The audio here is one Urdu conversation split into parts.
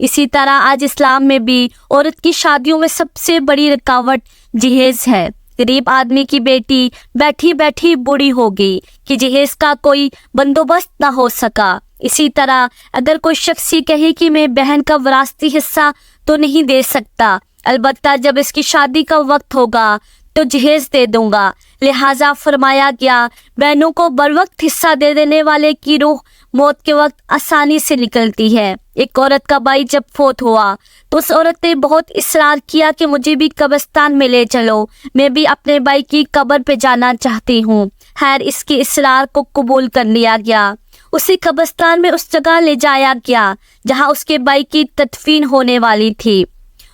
اسی طرح آج اسلام میں بھی عورت کی شادیوں میں سب سے بڑی رکاوٹ جہیز ہے۔ غریب آدمی کی بیٹی بیٹھی بیٹھی بوڑھی ہو گئی کہ جہیز کا کوئی بندوبست نہ ہو سکا۔ اسی طرح اگر کوئی شخص یہ کہے کہ میں بہن کا وراثتی حصہ تو نہیں دے سکتا، البتہ جب اس کی شادی کا وقت ہوگا تو جہیز دے دوں گا، لہٰذا فرمایا گیا بہنوں کو بروقت حصہ دے دینے والے کی روح موت کے وقت آسانی سے نکلتی ہے۔ ایک عورت کا بھائی جب فوت ہوا تو اس عورت نے بہت اصرار کیا کہ مجھے بھی قبرستان میں لے چلو، میں بھی اپنے بھائی کی قبر پہ جانا چاہتی ہوں۔ خیر اس کے اصرار کو قبول کر لیا گیا، اسے قبرستان میں اس جگہ لے جایا گیا جہاں اس کے بھائی کی تدفین ہونے والی تھی۔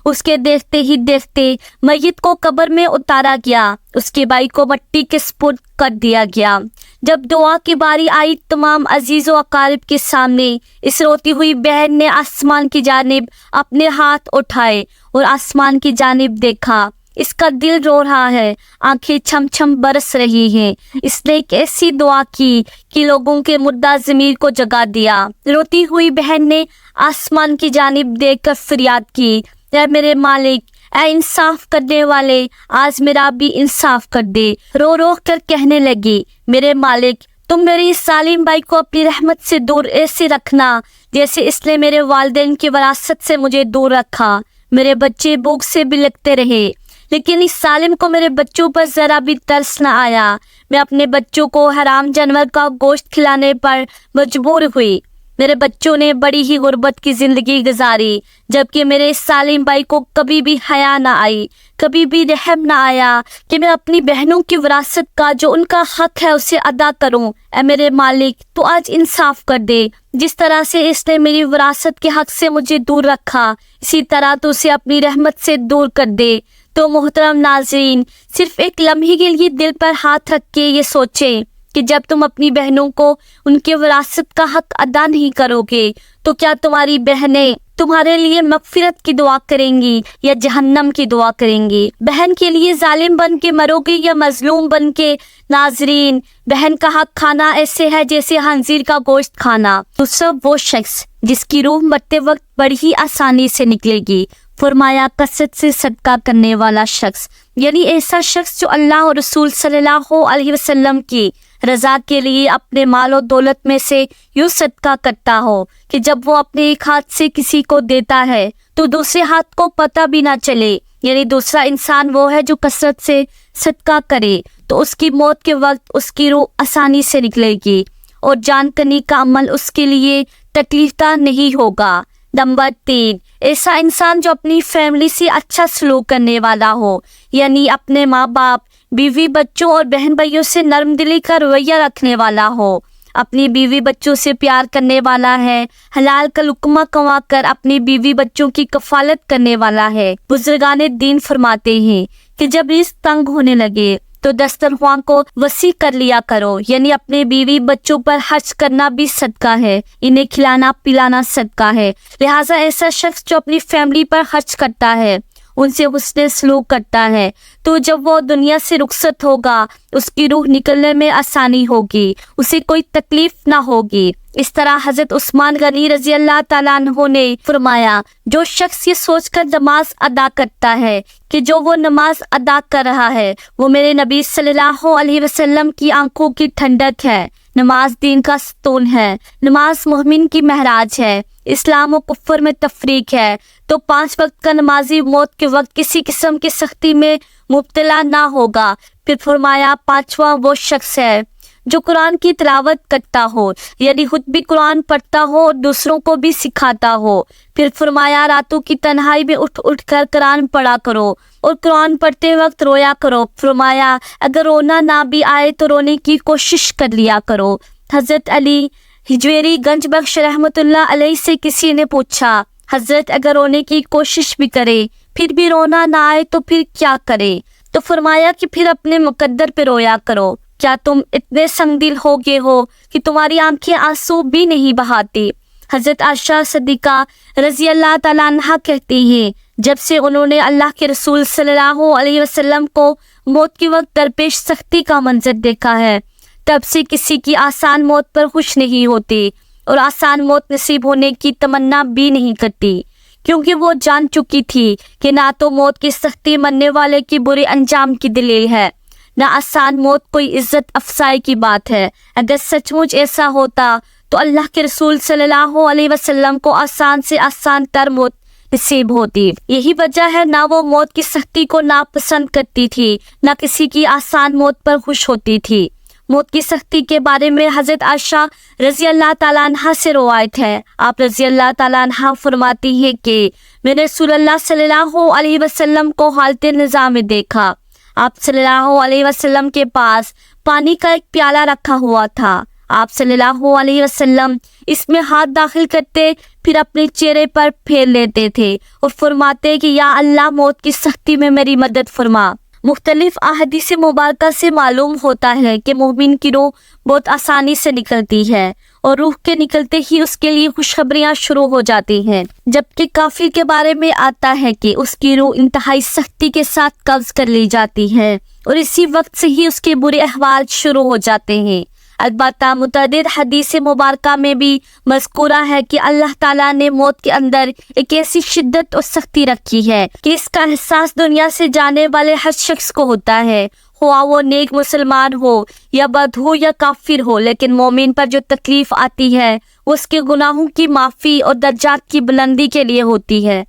اس کے دیکھتے ہی دیکھتے میت کو قبر میں اتارا گیا، اس کے بھائی کو مٹی کے سپرد کر دیا گیا۔ جب دعا کی باری آئی تمام عزیز و اقارب کے سامنے اس روتی ہوئی بہن نے آسمان کی جانب اپنے ہاتھ اٹھائے اور آسمان کی جانب دیکھا، اس کا دل رو رہا ہے، آنکھیں چھم چھم برس رہی ہیں۔ اس نے ایک ایسی دعا کی کہ لوگوں کے مردہ ضمیر کو جگا دیا۔ روتی ہوئی بہن نے آسمان کی جانب دیکھ کر فریاد کی، اے میرے مالک، اے انصاف کرنے والے، آج میرا بھی انصاف کر دے۔ رو رو کر کہنے لگی، میرے مالک تم میرے اس ظالم بھائی کو اپنی رحمت سے دور ایسے رکھنا جیسے اس نے میرے والدین کی وراثت سے مجھے دور رکھا۔ میرے بچے بھوک سے بلکتے رہے لیکن اس ظالم کو میرے بچوں پر ذرا بھی ترس نہ آیا۔ میں اپنے بچوں کو حرام جانور کا گوشت کھلانے پر مجبور ہوئی۔ میرے بچوں نے بڑی ہی غربت کی زندگی گزاری، جبکہ میرے اس ظالم بھائی کو کبھی بھی حیا نہ آئی، کبھی بھی رحم نہ آیا کہ میں اپنی بہنوں کی وراثت کا جو ان کا حق ہے اسے ادا کروں۔ اے میرے مالک تو آج انصاف کر دے، جس طرح سے اس نے میری وراثت کے حق سے مجھے دور رکھا اسی طرح تو اسے اپنی رحمت سے دور کر دے۔ تو محترم ناظرین، صرف ایک لمحے کے لیے دل پر ہاتھ رکھ کے یہ سوچیں کہ جب تم اپنی بہنوں کو ان کے وراثت کا حق ادا نہیں کرو گے تو کیا تمہاری بہنیں تمہارے لیے مغفرت کی دعا کریں گی یا جہنم کی دعا کریں گی؟ بہن کے لیے ظالم بن کے مرو گے یا مظلوم بن کے؟ ناظرین، بہن کا حق کھانا ایسے ہے جیسے خنزیر کا گوشت کھانا۔ دوسرا وہ شخص جس کی روح مرتے وقت بڑی ہی آسانی سے نکلے گی، فرمایا کثرت سے صدقہ کرنے والا شخص، یعنی ایسا شخص جو اللہ اور رسول صلی اللہ علیہ وسلم کی رضا کے لیے اپنے مال و دولت میں سے یوں صدقہ کرتا ہو کہ جب وہ اپنے ایک ہاتھ سے کسی کو دیتا ہے تو دوسرے ہاتھ کو پتہ بھی نہ چلے۔ یعنی دوسرا انسان وہ ہے جو کثرت سے صدقہ کرے تو اس کی موت کے وقت اس کی روح آسانی سے نکلے گی اور جان کنی کا عمل اس کے لیے تکلیف دہ نہیں ہوگا۔ نمبر 3، ایسا انسان جو اپنی فیملی سے اچھا سلوک کرنے والا ہو، یعنی اپنے ماں باپ، بیوی بچوں اور بہن بھائیوں سے نرم دلی کا رویہ رکھنے والا ہو، اپنی بیوی بچوں سے پیار کرنے والا ہے، حلال کا لقمہ کما کر اپنی بیوی بچوں کی کفالت کرنے والا ہے۔ بزرگان دین فرماتے ہیں کہ جب رزق تنگ ہونے لگے تو دسترخوان کو وسیع کر لیا کرو، یعنی اپنے بیوی بچوں پر خرچ کرنا بھی صدقہ ہے، انہیں کھلانا پلانا صدقہ ہے۔ لہٰذا ایسا شخص جو اپنی فیملی پر خرچ کرتا ہے، ان سے حسن سلوک کرتا ہے، تو جب وہ دنیا سے رخصت ہوگا اس کی روح نکلنے میں آسانی ہوگی، اسے کوئی تکلیف نہ ہوگی۔ اس طرح حضرت عثمان غنی رضی اللہ تعالیٰ عنہ نے فرمایا، جو شخص یہ سوچ کر نماز ادا کرتا ہے کہ جو وہ نماز ادا کر رہا ہے وہ میرے نبی صلی اللہ علیہ وسلم کی آنکھوں کی ٹھنڈک ہے، نماز دین کا ستون ہے، نماز مومن کی معراج ہے، اسلام و کفر میں تفریق ہے، تو 5 وقت کا نمازی موت کے وقت کسی قسم کی سختی میں مبتلا نہ ہوگا۔ پھر فرمایا 5واں وہ شخص ہے جو قرآن کی تلاوت کرتا ہو، یعنی خود بھی قرآن پڑھتا ہو اور دوسروں کو بھی سکھاتا ہو۔ پھر فرمایا راتوں کی تنہائی میں اٹھ اٹھ کر قرآن پڑھا کرو اور قرآن پڑھتے وقت رویا کرو۔ فرمایا اگر رونا نہ بھی آئے تو رونے کی کوشش کر لیا کرو۔ حضرت علی ہجویری گنج بخش رحمۃ اللہ علیہ سے کسی نے پوچھا، حضرت اگر رونے کی کوشش بھی کرے پھر بھی رونا نہ آئے تو پھر کیا کرے؟ تو فرمایا کہ پھر اپنے مقدر پہ رویا کرو۔ کیا تم اتنے سنگ دل ہو گئے ہو کہ تمہاری آنکھیں آنسو بھی نہیں بہاتی؟ حضرت عائشہ صدیقہ رضی اللہ تعالیٰ عنہا کہتی ہیں، جب سے انہوں نے اللہ کے رسول صلی اللہ علیہ وسلم کو موت کے وقت درپیش سختی کا منظر دیکھا ہے، تب سے کسی کی آسان موت پر خوش نہیں ہوتی اور آسان موت نصیب ہونے کی تمنا بھی نہیں کرتی۔ کیونکہ وہ جان چکی تھی کہ نہ تو موت کی سختی مرنے والے کی برے انجام کی دلیل ہے، نہ آسان موت کوئی عزت افزائی کی بات ہے۔ اگر سچ مچ ایسا ہوتا تو اللہ کے رسول صلی اللہ علیہ وسلم کو آسان سے آسان تر موت نصیب ہوتی۔ یہی وجہ ہے نہ وہ موت کی سختی کو ناپسند کرتی تھی، نہ کسی کی آسان موت پر خوش ہوتی تھی۔ موت کی سختی کے بارے میں حضرت عائشہ رضی اللہ تعالیٰ عنہ سے روایت ہے۔ آپ رضی اللہ تعالیٰ عنہ فرماتی ہیں کہ میں نے رسول اللہ صلی اللہ علیہ وسلم کو حالت نزاع میں دیکھا۔ آپ صلی اللہ علیہ وسلم کے پاس پانی کا ایک پیالہ رکھا ہوا تھا۔ آپ صلی اللہ علیہ وسلم اس میں ہاتھ داخل کرتے، پھر اپنے چہرے پر پھیر لیتے تھے اور فرماتے کہ یا اللہ موت کی سختی میں میری مدد فرما۔ مختلف احادیث مبارکہ سے معلوم ہوتا ہے کہ مومن کی روح بہت آسانی سے نکلتی ہے اور روح کے نکلتے ہی اس کے لیے خوشخبریاں شروع ہو جاتی ہیں، جبکہ کافر کے بارے میں آتا ہے کہ اس کی روح انتہائی سختی کے ساتھ قبض کر لی جاتی ہے اور اسی وقت سے ہی اس کے برے احوال شروع ہو جاتے ہیں۔ البتہ متعدد حدیث مبارکہ میں بھی مذکورہ ہے کہ اللہ تعالیٰ نے موت کے اندر ایک ایسی شدت اور سختی رکھی ہے کہ اس کا احساس دنیا سے جانے والے ہر شخص کو ہوتا ہے، خواہ وہ نیک مسلمان ہو یا بد ہو یا کافر ہو، لیکن مومن پر جو تکلیف آتی ہے وہ اس کے گناہوں کی معافی اور درجات کی بلندی کے لیے ہوتی ہے،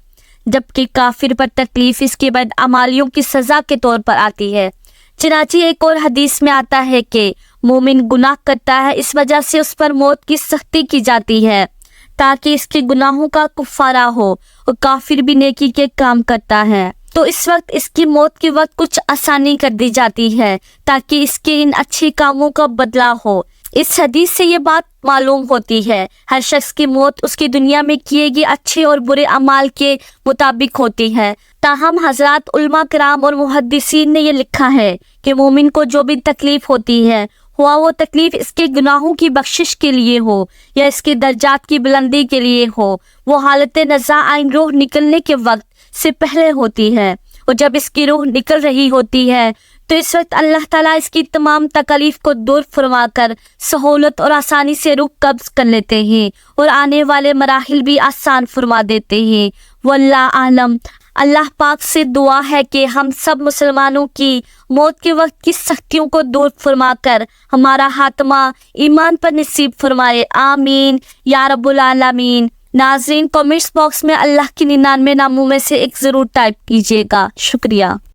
جبکہ کافر پر تکلیف اس کی بدعمالیوں کی سزا کے طور پر آتی ہے۔ چنانچہ ایک اور حدیث میں آتا ہے کہ مومن گناہ کرتا ہے، اس وجہ سے اس پر موت کی سختی کی جاتی ہے تاکہ اس کے گناہوں کا کفارہ ہو، اور کافر بھی نیکی کے کام کرتا ہے تو اس وقت اس کی موت کے وقت کچھ آسانی کر دی جاتی ہے تاکہ اس کے ان اچھے کاموں کا بدلہ ہو۔ اس حدیث سے یہ بات معلوم ہوتی ہے ہر شخص کی موت اس کی دنیا میں کیے گئے اچھے اور برے اعمال کے مطابق ہوتی ہے۔ تاہم حضرات علماء کرام اور محدثین نے یہ لکھا ہے کہ مومن کو جو بھی تکلیف ہوتی ہے، ہوا وہ تکلیف اس کے گناہوں کی بخشش کے لیے ہو یا اس کے درجات کی بلندی کے لیے ہو، وہ حالت نزاع روح نکلنے کے وقت سے پہلے ہوتی ہے، اور جب اس کی روح نکل رہی ہوتی ہے تو اس وقت اللہ تعالیٰ اس کی تمام تکالیف کو دور فرما کر سہولت اور آسانی سے روح قبض کر لیتے ہیں اور آنے والے مراحل بھی آسان فرما دیتے ہیں۔ واللہ اعلم۔ اللہ پاک سے دعا ہے کہ ہم سب مسلمانوں کی موت کے وقت کی سختیوں کو دور فرما کر ہمارا خاتمہ ایمان پر نصیب فرمائے، آمین یا رب العالمین۔ ناظرین، کمنٹس باکس میں اللہ کے 99 ناموں میں سے ایک ضرور ٹائپ کیجیے گا۔ شکریہ۔